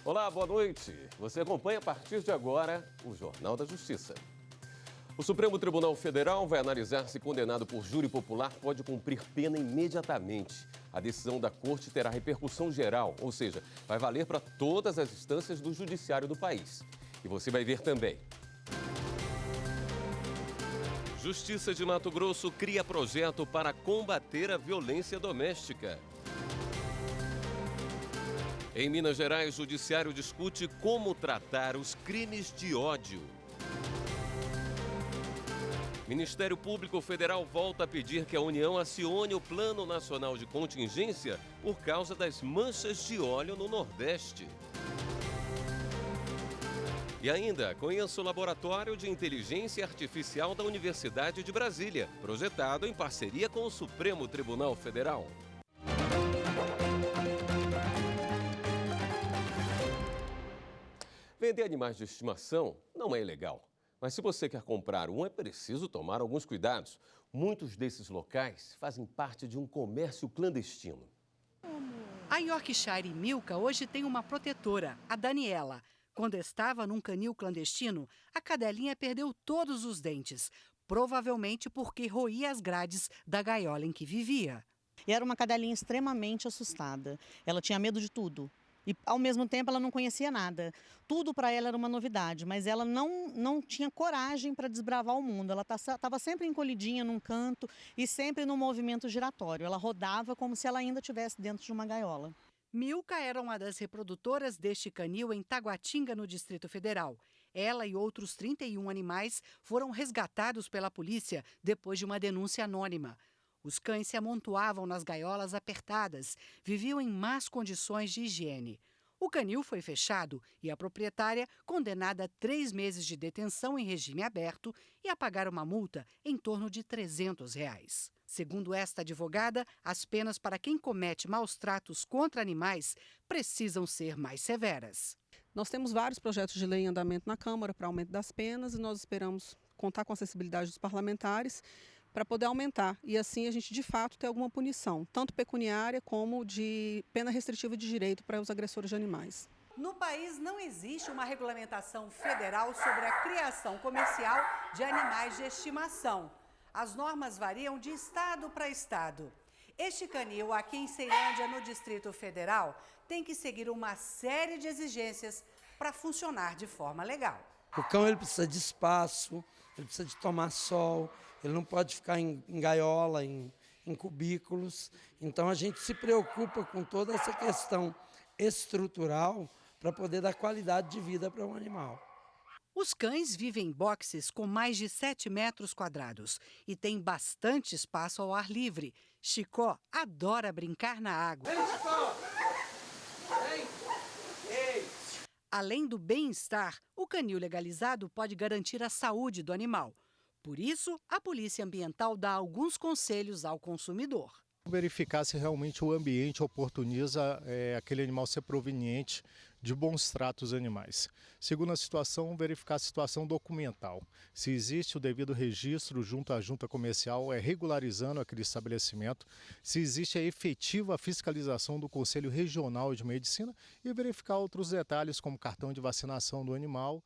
Olá, boa noite. Você acompanha a partir de agora o Jornal da Justiça. O Supremo Tribunal Federal vai analisar se condenado por júri popular pode cumprir pena imediatamente. A decisão da Corte terá repercussão geral, ou seja, vai valer para todas as instâncias do judiciário do país. E você vai ver também. Justiça de Mato Grosso cria projeto para combater a violência doméstica. Em Minas Gerais, o Judiciário discute como tratar os crimes de ódio. Ministério Público Federal volta a pedir que a União acione o Plano Nacional de Contingência por causa das manchas de óleo no Nordeste. E ainda, conheça o Laboratório de Inteligência Artificial da Universidade de Brasília, projetado em parceria com o Supremo Tribunal Federal. Vender animais de estimação não é ilegal. Mas se você quer comprar um, é preciso tomar alguns cuidados. Muitos desses locais fazem parte de um comércio clandestino. A Yorkshire Milka hoje tem uma protetora, a Daniela. Quando estava num canil clandestino, a cadelinha perdeu todos os dentes, provavelmente porque roía as grades da gaiola em que vivia. E era uma cadelinha extremamente assustada. Ela tinha medo de tudo. E, ao mesmo tempo, ela não conhecia nada. Tudo para ela era uma novidade, mas ela não tinha coragem para desbravar o mundo. Ela estava sempre encolhidinha num canto e sempre no movimento giratório. Ela rodava como se ela ainda estivesse dentro de uma gaiola. Milka era uma das reprodutoras deste canil em Taguatinga, no Distrito Federal. Ela e outros 31 animais foram resgatados pela polícia depois de uma denúncia anônima. Os cães se amontoavam nas gaiolas apertadas, viviam em más condições de higiene. O canil foi fechado e a proprietária condenada a 3 meses de detenção em regime aberto e a pagar uma multa em torno de R$300. Segundo esta advogada, as penas para quem comete maus tratos contra animais precisam ser mais severas. Nós temos vários projetos de lei em andamento na Câmara para aumento das penas e nós esperamos contar com a acessibilidade dos parlamentares para poder aumentar e assim a gente de fato ter alguma punição, tanto pecuniária como de pena restritiva de direito para os agressores de animais. No país não existe uma regulamentação federal sobre a criação comercial de animais de estimação. As normas variam de estado para estado. Este canil aqui em Ceilândia, no Distrito Federal, tem que seguir uma série de exigências para funcionar de forma legal. O cão ele precisa de espaço, ele precisa de tomar sol, ele não pode ficar em gaiola, em cubículos. Então a gente se preocupa com toda essa questão estrutural para poder dar qualidade de vida para um animal. Os cães vivem em boxes com mais de 7 metros quadrados e têm bastante espaço ao ar livre. Chicó adora brincar na água. Vem, Chicó! Vem! Ei! Além do bem-estar, o canil legalizado pode garantir a saúde do animal. Por isso, a Polícia Ambiental dá alguns conselhos ao consumidor. Verificar se realmente o ambiente oportuniza aquele animal ser proveniente de bons tratos animais. Segunda situação, verificar a situação documental. Se existe o devido registro junto à junta comercial, regularizando aquele estabelecimento. Se existe a efetiva fiscalização do Conselho Regional de Medicina e verificar outros detalhes como cartão de vacinação do animal.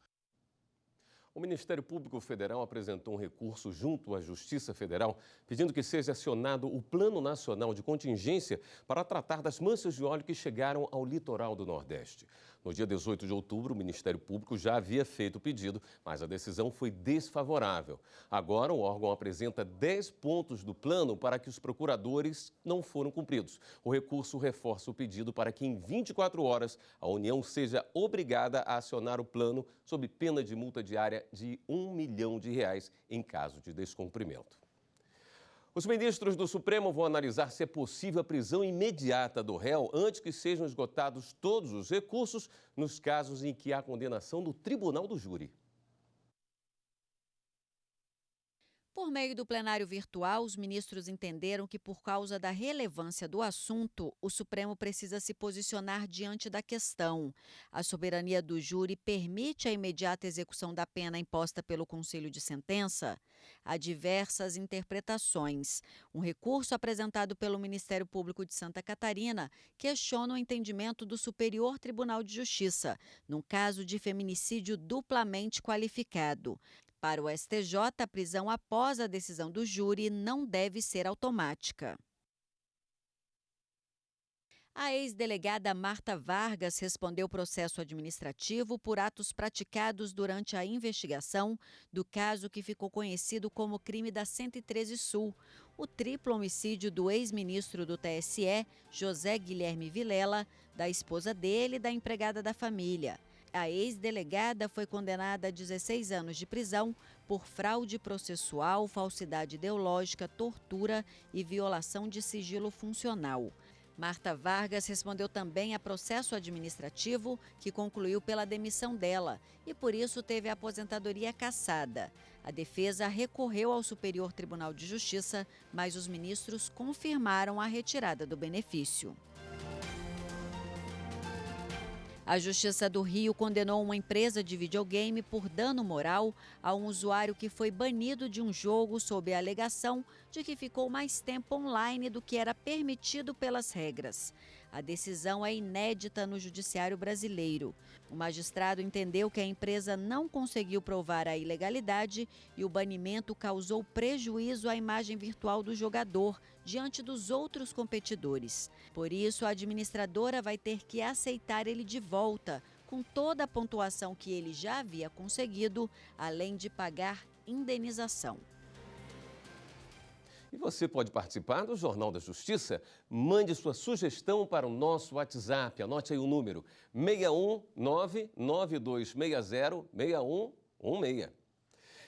O Ministério Público Federal apresentou um recurso junto à Justiça Federal pedindo que seja acionado o Plano Nacional de Contingência para tratar das manchas de óleo que chegaram ao litoral do Nordeste. No dia 18 de outubro, o Ministério Público já havia feito o pedido, mas a decisão foi desfavorável. Agora, o órgão apresenta 10 pontos do plano para que os procuradores não foram cumpridos. O recurso reforça o pedido para que, em 24 horas, a União seja obrigada a acionar o plano sob pena de multa diária de R$1 milhão em caso de descumprimento. Os ministros do Supremo vão analisar se é possível a prisão imediata do réu antes que sejam esgotados todos os recursos nos casos em que há condenação do Tribunal do Júri. Por meio do plenário virtual, os ministros entenderam que, por causa da relevância do assunto, o Supremo precisa se posicionar diante da questão. A soberania do júri permite a imediata execução da pena imposta pelo Conselho de Sentença? Há diversas interpretações. Um recurso apresentado pelo Ministério Público de Santa Catarina questiona o entendimento do Superior Tribunal de Justiça, num caso de feminicídio duplamente qualificado. Para o STJ, a prisão após a decisão do júri não deve ser automática. A ex-delegada Marta Vargas respondeu processo administrativo por atos praticados durante a investigação do caso que ficou conhecido como crime da 113 Sul, o triplo homicídio do ex-ministro do TSE, José Guilherme Vilela, da esposa dele e da empregada da família. A ex-delegada foi condenada a 16 anos de prisão por fraude processual, falsidade ideológica, tortura e violação de sigilo funcional. Marta Vargas respondeu também a processo administrativo que concluiu pela demissão dela e, por isso, teve a aposentadoria cassada. A defesa recorreu ao Superior Tribunal de Justiça, mas os ministros confirmaram a retirada do benefício. A Justiça do Rio condenou uma empresa de videogame por dano moral a um usuário que foi banido de um jogo sob a alegação de que ficou mais tempo online do que era permitido pelas regras. A decisão é inédita no judiciário brasileiro. O magistrado entendeu que a empresa não conseguiu provar a ilegalidade e o banimento causou prejuízo à imagem virtual do jogador diante dos outros competidores. Por isso, a administradora vai ter que aceitar ele de volta, com toda a pontuação que ele já havia conseguido, além de pagar indenização. E você pode participar do Jornal da Justiça? Mande sua sugestão para o nosso WhatsApp. Anote aí o número 61992606116.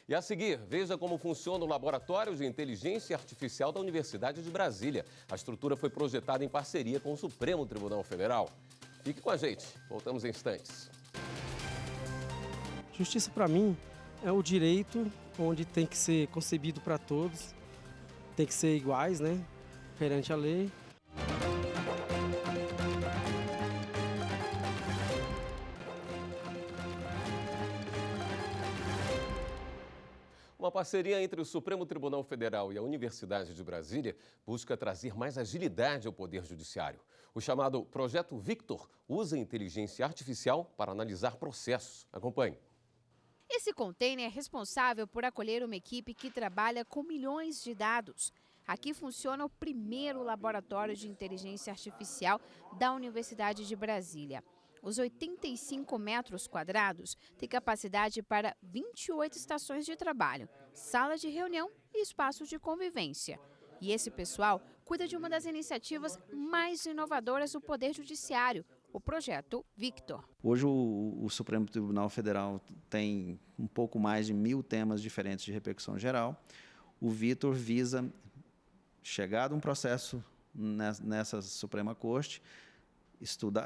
E a seguir, veja como funciona o Laboratório de Inteligência Artificial da Universidade de Brasília. A estrutura foi projetada em parceria com o Supremo Tribunal Federal. Fique com a gente. Voltamos em instantes. Justiça, para mim, é o direito onde tem que ser concebido para todos. Tem que ser iguais, né, perante a lei. Uma parceria entre o Supremo Tribunal Federal e a Universidade de Brasília busca trazer mais agilidade ao Poder Judiciário. O chamado Projeto Victor usa inteligência artificial para analisar processos. Acompanhe. Esse container é responsável por acolher uma equipe que trabalha com milhões de dados. Aqui funciona o primeiro laboratório de inteligência artificial da Universidade de Brasília. Os 85 metros quadrados têm capacidade para 28 estações de trabalho, sala de reunião e espaço de convivência. E esse pessoal cuida de uma das iniciativas mais inovadoras do Poder Judiciário, o Projeto Victor. Hoje o Supremo Tribunal Federal tem um pouco mais de 1000 temas diferentes de repercussão geral. O Victor visa, chegado um processo nessa Suprema Corte,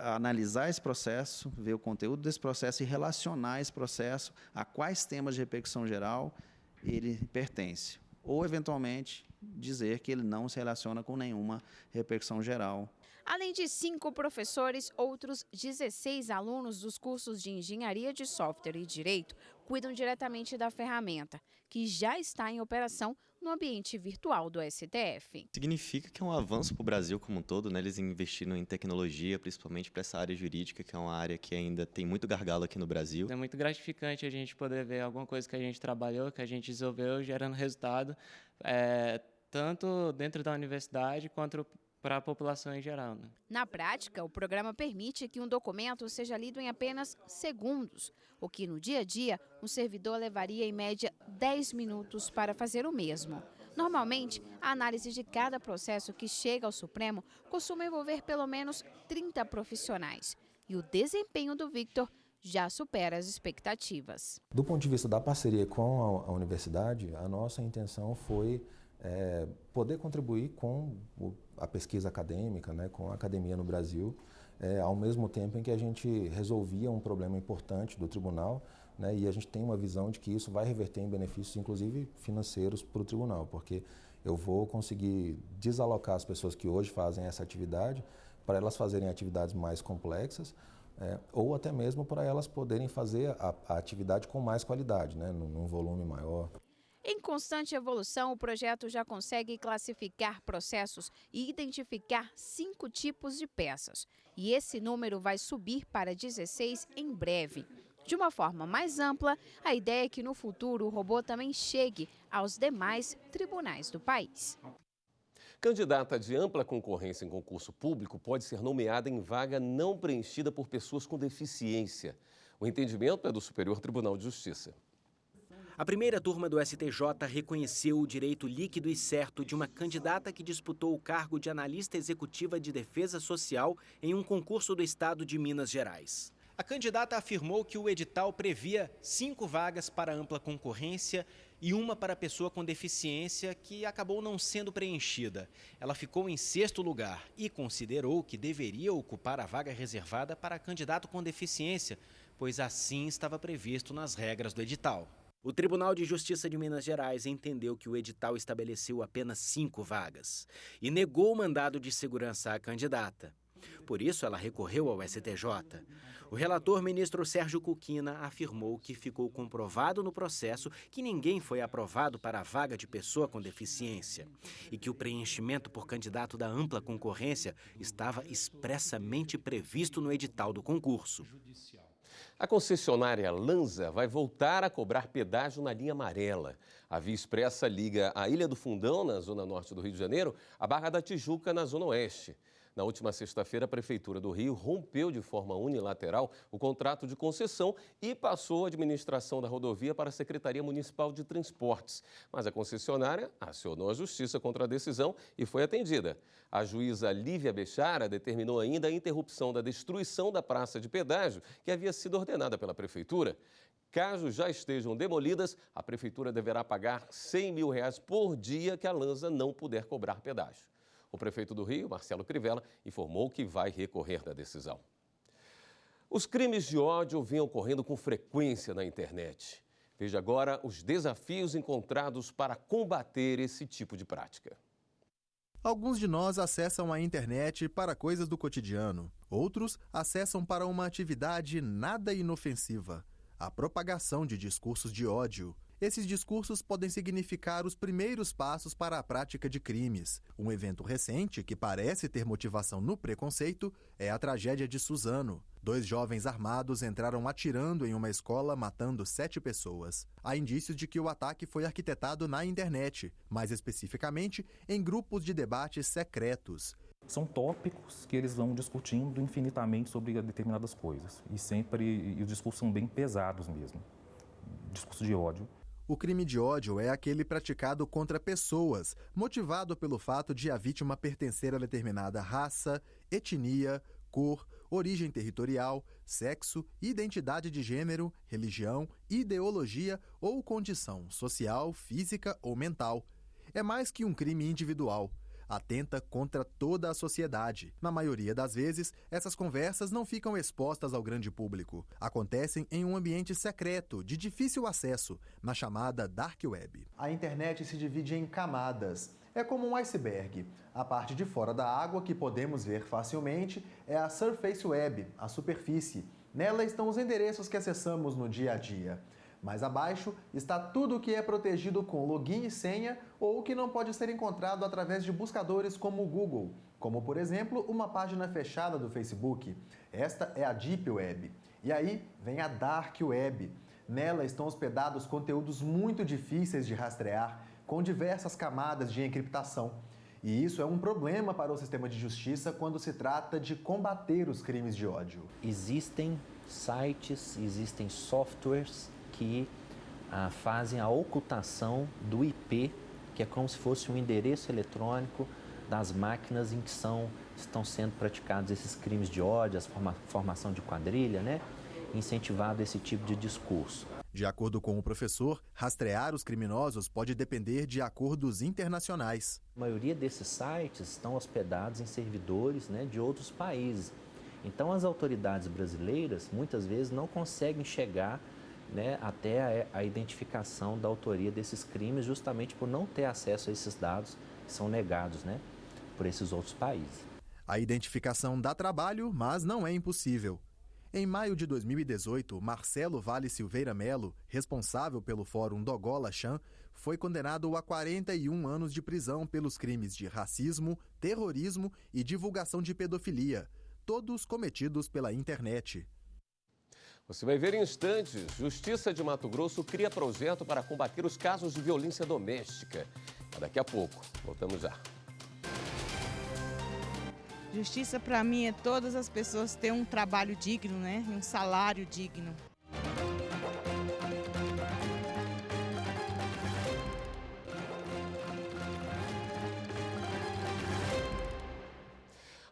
analisar esse processo, ver o conteúdo desse processo e relacionar esse processo a quais temas de repercussão geral ele pertence. Ou, eventualmente, dizer que ele não se relaciona com nenhuma repercussão geral. Além de 5 professores, outros 16 alunos dos cursos de Engenharia de Software e Direito cuidam diretamente da ferramenta, que já está em operação no ambiente virtual do STF. Significa que é um avanço para o Brasil como um todo, né? Eles investiram em tecnologia, principalmente para essa área jurídica, que é uma área que ainda tem muito gargalo aqui no Brasil. É muito gratificante a gente poder ver alguma coisa que a gente trabalhou, que a gente desenvolveu, gerando resultado, tanto dentro da universidade quanto para a população em geral, né? Na prática, o programa permite que um documento seja lido em apenas segundos, o que no dia a dia um servidor levaria em média 10 minutos para fazer o mesmo. Normalmente, a análise de cada processo que chega ao Supremo costuma envolver pelo menos 30 profissionais. E o desempenho do Victor já supera as expectativas. Do ponto de vista da parceria com a universidade, a nossa intenção foi poder contribuir com a pesquisa acadêmica, né, com a academia no Brasil, ao mesmo tempo em que a gente resolvia um problema importante do tribunal, né? E a gente tem uma visão de que isso vai reverter em benefícios, inclusive financeiros, para o tribunal, porque eu vou conseguir desalocar as pessoas que hoje fazem essa atividade para elas fazerem atividades mais complexas, ou até mesmo para elas poderem fazer a atividade com mais qualidade, né? Num volume maior. Em constante evolução, o projeto já consegue classificar processos e identificar 5 tipos de peças. E esse número vai subir para 16 em breve. De uma forma mais ampla, a ideia é que no futuro o robô também chegue aos demais tribunais do país. Candidata de ampla concorrência em concurso público pode ser nomeada em vaga não preenchida por pessoas com deficiência. O entendimento é do Superior Tribunal de Justiça. A primeira turma do STJ reconheceu o direito líquido e certo de uma candidata que disputou o cargo de analista executiva de defesa social em um concurso do estado de Minas Gerais. A candidata afirmou que o edital previa 5 vagas para ampla concorrência e uma para pessoa com deficiência, que acabou não sendo preenchida. Ela ficou em 6º lugar e considerou que deveria ocupar a vaga reservada para candidato com deficiência, pois assim estava previsto nas regras do edital. O Tribunal de Justiça de Minas Gerais entendeu que o edital estabeleceu apenas 5 vagas e negou o mandado de segurança à candidata. Por isso, ela recorreu ao STJ. O relator, ministro Sérgio Cuquina, afirmou que ficou comprovado no processo que ninguém foi aprovado para a vaga de pessoa com deficiência e que o preenchimento por candidato da ampla concorrência estava expressamente previsto no edital do concurso. A concessionária Lanza vai voltar a cobrar pedágio na linha amarela. A Via Expressa liga a Ilha do Fundão, na zona norte do Rio de Janeiro, à Barra da Tijuca, na zona oeste. Na última sexta-feira, a Prefeitura do Rio rompeu de forma unilateral o contrato de concessão e passou a administração da rodovia para a Secretaria Municipal de Transportes. Mas a concessionária acionou a Justiça contra a decisão e foi atendida. A juíza Lívia Bechara determinou ainda a interrupção da destruição da praça de pedágio, que havia sido ordenada pela Prefeitura. Caso já estejam demolidas, a Prefeitura deverá pagar R$100 mil por dia que a Lanza não puder cobrar pedágio. O prefeito do Rio, Marcelo Crivella, informou que vai recorrer da decisão. Os crimes de ódio vêm ocorrendo com frequência na internet. Veja agora os desafios encontrados para combater esse tipo de prática. Alguns de nós acessam a internet para coisas do cotidiano. Outros acessam para uma atividade nada inofensiva: a propagação de discursos de ódio. Esses discursos podem significar os primeiros passos para a prática de crimes. Um evento recente, que parece ter motivação no preconceito, é a tragédia de Suzano. 2 jovens armados entraram atirando em uma escola, matando 7 pessoas. Há indícios de que o ataque foi arquitetado na internet, mais especificamente em grupos de debates secretos. São tópicos que eles vão discutindo infinitamente sobre determinadas coisas. E os discursos são bem pesados mesmo. Discurso de ódio. O crime de ódio é aquele praticado contra pessoas, motivado pelo fato de a vítima pertencer a determinada raça, etnia, cor, origem territorial, sexo, identidade de gênero, religião, ideologia ou condição social, física ou mental. É mais que um crime individual. Atenta contra toda a sociedade. Na maioria das vezes, essas conversas não ficam expostas ao grande público. Acontecem em um ambiente secreto, de difícil acesso, na chamada Dark Web. A internet se divide em camadas. É como um iceberg. A parte de fora da água, que podemos ver facilmente, é a Surface Web, a superfície. Nela estão os endereços que acessamos no dia a dia. Mais abaixo está tudo o que é protegido com login e senha ou que não pode ser encontrado através de buscadores como o Google, como, por exemplo, uma página fechada do Facebook. Esta é a Deep Web. E aí vem a Dark Web. Nela estão hospedados conteúdos muito difíceis de rastrear, com diversas camadas de encriptação. E isso é um problema para o sistema de justiça quando se trata de combater os crimes de ódio. Existem sites, existem softwares que fazem a ocultação do IP, que é como se fosse um endereço eletrônico das máquinas em que estão sendo praticados esses crimes de ódio, a formação de quadrilha, incentivado esse tipo de discurso. De acordo com o professor, rastrear os criminosos pode depender de acordos internacionais. A maioria desses sites estão hospedados em servidores de outros países. Então as autoridades brasileiras muitas vezes não conseguem chegar né, até a identificação da autoria desses crimes, justamente por não ter acesso a esses dados que são negados, né, por esses outros países. A identificação dá trabalho, mas não é impossível. Em maio de 2018, Marcelo Vale Silveira Melo, responsável pelo Fórum Dogola-Chan, foi condenado a 41 anos de prisão pelos crimes de racismo, terrorismo e divulgação de pedofilia, todos cometidos pela internet. Você vai ver em instantes. Justiça de Mato Grosso cria projeto para combater os casos de violência doméstica. Daqui a pouco. Voltamos já. Justiça para mim é todas as pessoas terem um trabalho digno, né? Um salário digno.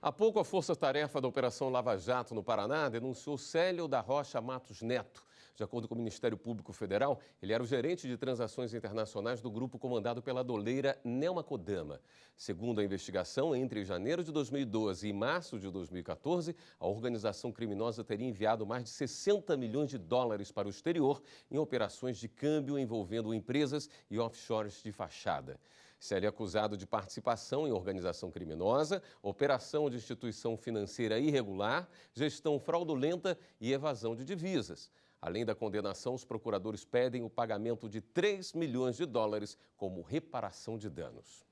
Há pouco, a Força-Tarefa da Operação Lava Jato no Paraná denunciou Célio da Rocha Matos Neto. De acordo com o Ministério Público Federal, ele era o gerente de transações internacionais do grupo comandado pela doleira Nelma Kodama. Segundo a investigação, entre janeiro de 2012 e março de 2014, a organização criminosa teria enviado mais de 60 milhões de dólares para o exterior em operações de câmbio envolvendo empresas e offshores de fachada. Célio é acusado de participação em organização criminosa, operação de instituição financeira irregular, gestão fraudulenta e evasão de divisas. Além da condenação, os procuradores pedem o pagamento de 3 milhões de dólares como reparação de danos.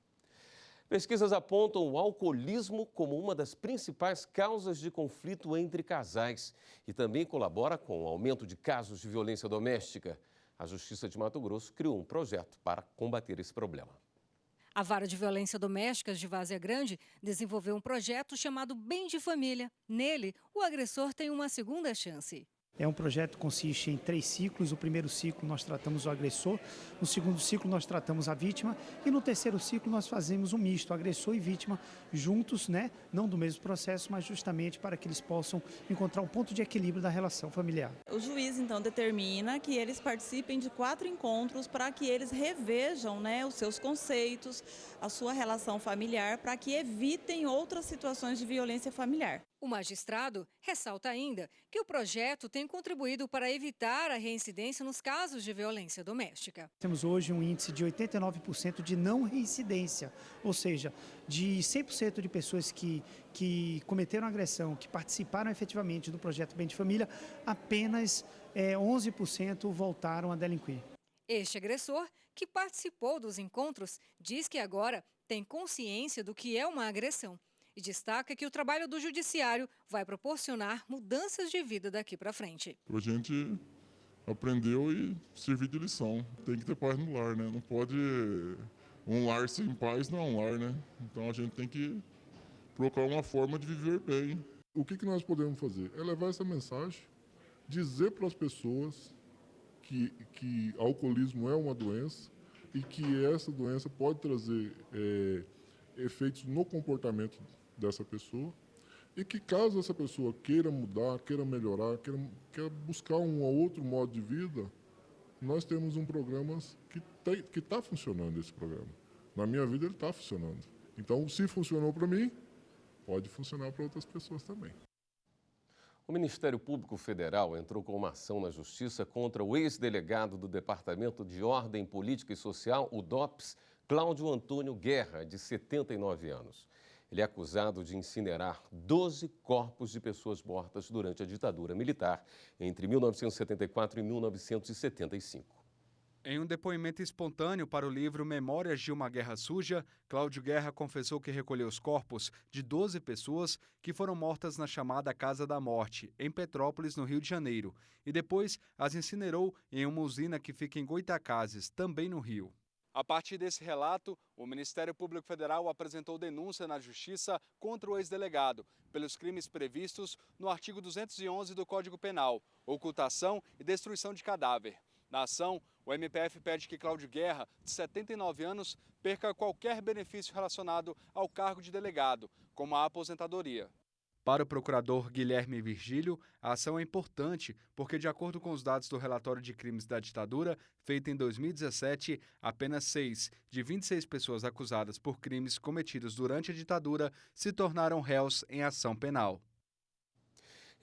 Pesquisas apontam o alcoolismo como uma das principais causas de conflito entre casais e também colabora com o aumento de casos de violência doméstica. A Justiça de Mato Grosso criou um projeto para combater esse problema. A Vara de Violência Doméstica de Várzea Grande desenvolveu um projeto chamado Bem de Família. Nele, o agressor tem uma segunda chance. É um projeto que consiste em 3 ciclos. O primeiro ciclo nós tratamos o agressor, no segundo ciclo nós tratamos a vítima e no terceiro ciclo nós fazemos um misto, agressor e vítima juntos, né? Não do mesmo processo, mas justamente para que eles possam encontrar um ponto de equilíbrio da relação familiar. O juiz então determina que eles participem de 4 encontros para que eles revejam, né, os seus conceitos, a sua relação familiar, para que evitem outras situações de violência familiar. O magistrado ressalta ainda que o projeto tem contribuído para evitar a reincidência nos casos de violência doméstica. Temos hoje um índice de 89% de não reincidência, ou seja, de 100% de pessoas que cometeram agressão, que participaram efetivamente do projeto Bem de Família, apenas 11% voltaram a delinquir. Este agressor, que participou dos encontros, diz que agora tem consciência do que é uma agressão. E destaca que o trabalho do judiciário vai proporcionar mudanças de vida daqui para frente. A gente aprendeu e servir de lição. Tem que ter paz no lar, né? Não pode... Um lar sem paz não é um lar, né? Então a gente tem que procurar uma forma de viver bem. O que nós podemos fazer? É levar essa mensagem, dizer para as pessoas que alcoolismo é uma doença e que essa doença pode trazer efeitos no comportamento dessa pessoa e que caso essa pessoa queira mudar, queira melhorar, queira buscar um ou outro modo de vida, nós temos um programa que está funcionando esse programa. Na minha vida ele está funcionando. Então, se funcionou para mim, pode funcionar para outras pessoas também. O Ministério Público Federal entrou com uma ação na Justiça contra o ex-delegado do Departamento de Ordem Política e Social, o DOPS, Cláudio Antônio Guerra, de 79 anos. Ele é acusado de incinerar 12 corpos de pessoas mortas durante a ditadura militar entre 1974 e 1975. Em um depoimento espontâneo para o livro Memórias de uma Guerra Suja, Cláudio Guerra confessou que recolheu os corpos de 12 pessoas que foram mortas na chamada Casa da Morte, em Petrópolis, no Rio de Janeiro, e depois as incinerou em uma usina que fica em Goitacazes, também no Rio. A partir desse relato, o Ministério Público Federal apresentou denúncia na Justiça contra o ex-delegado pelos crimes previstos no artigo 211 do Código Penal, ocultação e destruição de cadáver. Na ação, o MPF pede que Cláudio Guerra, de 79 anos, perca qualquer benefício relacionado ao cargo de delegado, como a aposentadoria. Para o procurador Guilherme Virgílio, a ação é importante porque, de acordo com os dados do relatório de crimes da ditadura, feito em 2017, apenas 6 de 26 pessoas acusadas por crimes cometidos durante a ditadura se tornaram réus em ação penal.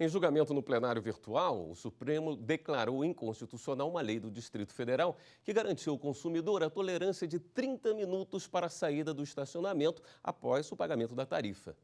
Em julgamento no plenário virtual, o Supremo declarou inconstitucional uma lei do Distrito Federal que garantiu ao consumidor a tolerância de 30 minutos para a saída do estacionamento após o pagamento da tarifa.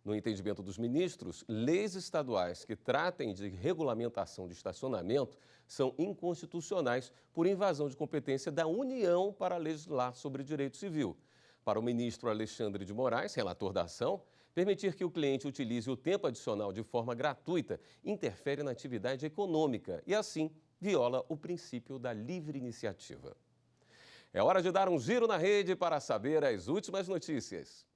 No entendimento dos ministros, leis estaduais que tratem de regulamentação de estacionamento são inconstitucionais por invasão de competência da União para legislar sobre direito civil. Para o ministro Alexandre de Moraes, relator da ação, permitir que o cliente utilize o tempo adicional de forma gratuita interfere na atividade econômica e, assim, viola o princípio da livre iniciativa. É hora de dar um giro na rede para saber as últimas notícias.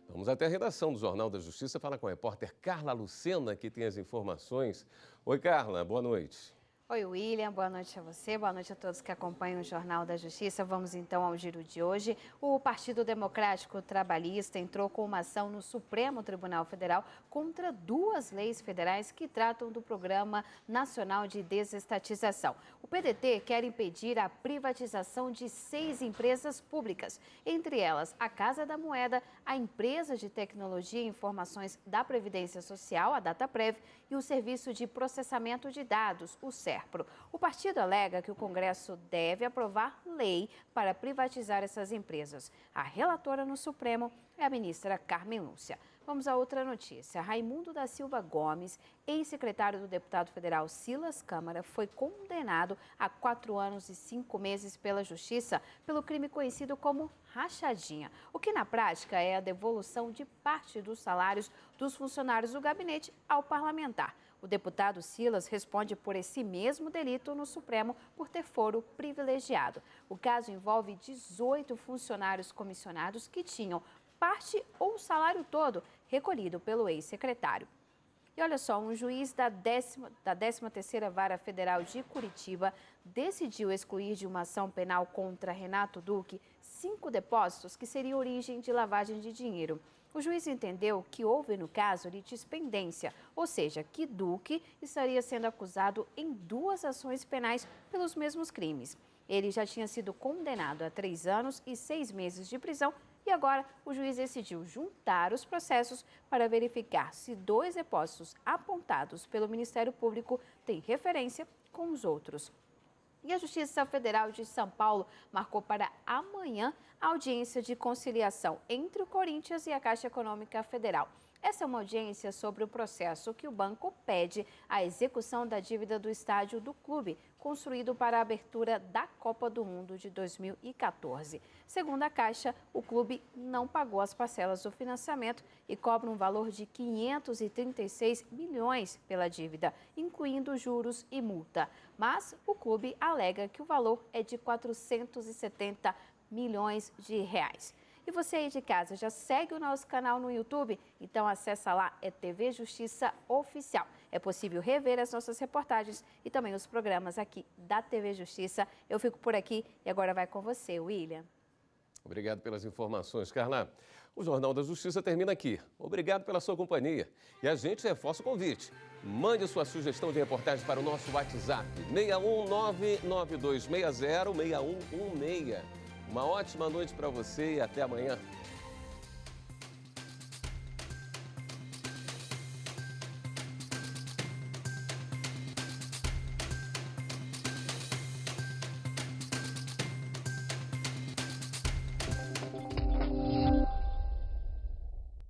Vamos até a redação do Jornal da Justiça falar com a repórter Carla Lucena, que tem as informações. Oi, Carla, boa noite. Oi, William, boa noite a você, boa noite a todos que acompanham o Jornal da Justiça. Vamos então ao giro de hoje. O Partido Democrático Trabalhista entrou com uma ação no Supremo Tribunal Federal contra 2 leis federais que tratam do Programa Nacional de Desestatização. O PDT quer impedir a privatização de 6 empresas públicas, entre elas a Casa da Moeda, a Empresa de Tecnologia e Informações da Previdência Social, a Dataprev, e o Serviço de Processamento de Dados, o SERPRO. O partido alega que o Congresso deve aprovar lei para privatizar essas empresas. A relatora no Supremo é a ministra Carmen Lúcia. Vamos a outra notícia. Raimundo da Silva Gomes, ex-secretário do deputado federal Silas Câmara, foi condenado a 4 anos e 5 meses pela Justiça pelo crime conhecido como rachadinha, o que na prática é a devolução de parte dos salários dos funcionários do gabinete ao parlamentar. O deputado Silas responde por esse mesmo delito no Supremo por ter foro privilegiado. O caso envolve 18 funcionários comissionados que tinham parte ou salário todo recolhido pelo ex-secretário. E olha só, um juiz da 13ª Vara Federal de Curitiba decidiu excluir de uma ação penal contra Renato Duque 5 depósitos que seriam origem de lavagem de dinheiro. O juiz entendeu que houve, no caso, litispendência, ou seja, que Duque estaria sendo acusado em 2 ações penais pelos mesmos crimes. Ele já tinha sido condenado a 3 anos e 6 meses de prisão e agora o juiz decidiu juntar os processos para verificar se 2 depósitos apontados pelo Ministério Público têm referência com os outros. E a Justiça Federal de São Paulo marcou para amanhã a audiência de conciliação entre o Corinthians e a Caixa Econômica Federal. Essa é uma audiência sobre o processo que o banco pede a execução da dívida do estádio do clube, construído para a abertura da Copa do Mundo de 2014. Segundo a Caixa, o clube não pagou as parcelas do financiamento e cobra um valor de 536 milhões pela dívida, incluindo juros e multa. Mas o clube alega que o valor é de 470 milhões de reais. E você aí de casa, já segue o nosso canal no YouTube? Então acessa lá, é TV Justiça Oficial. É possível rever as nossas reportagens e também os programas aqui da TV Justiça. Eu fico por aqui e agora vai com você, William. Obrigado pelas informações, Carla. O Jornal da Justiça termina aqui. Obrigado pela sua companhia. E a gente reforça o convite. Mande sua sugestão de reportagem para o nosso WhatsApp, 61992606116. Uma ótima noite para você e até amanhã.